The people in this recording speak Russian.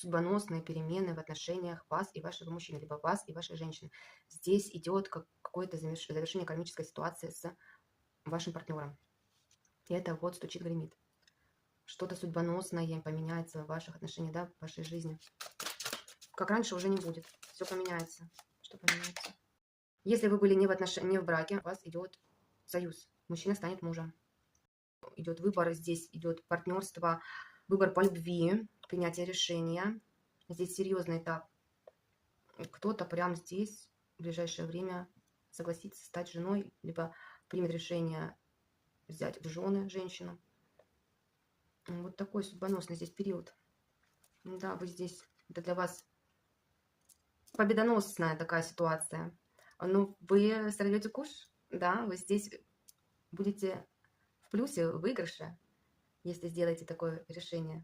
судьбоносные перемены в отношениях вас и вашего мужчины, либо вас и вашей женщины. Здесь идет какое-то завершение кармической ситуации с вашим партнером. И это вот стучит, гремит. Что-то судьбоносное поменяется в ваших отношениях, да, в вашей жизни. Как раньше уже не будет. Все поменяется. Что поменяется? Если вы были не в браке, у вас идет союз. Мужчина станет мужем. Идет выбор, здесь идет партнерство, выбор по любви, принятие решения. Здесь серьезный этап. Кто-то прямо здесь в ближайшее время согласится стать женой, либо примет решение взять в жены женщину. Вот такой судьбоносный здесь период. Да, вы здесь, это для вас победоносная такая ситуация. Ну, вы сорвете куш, да, вы здесь будете в плюсе, в выигрыше, если сделаете такое решение.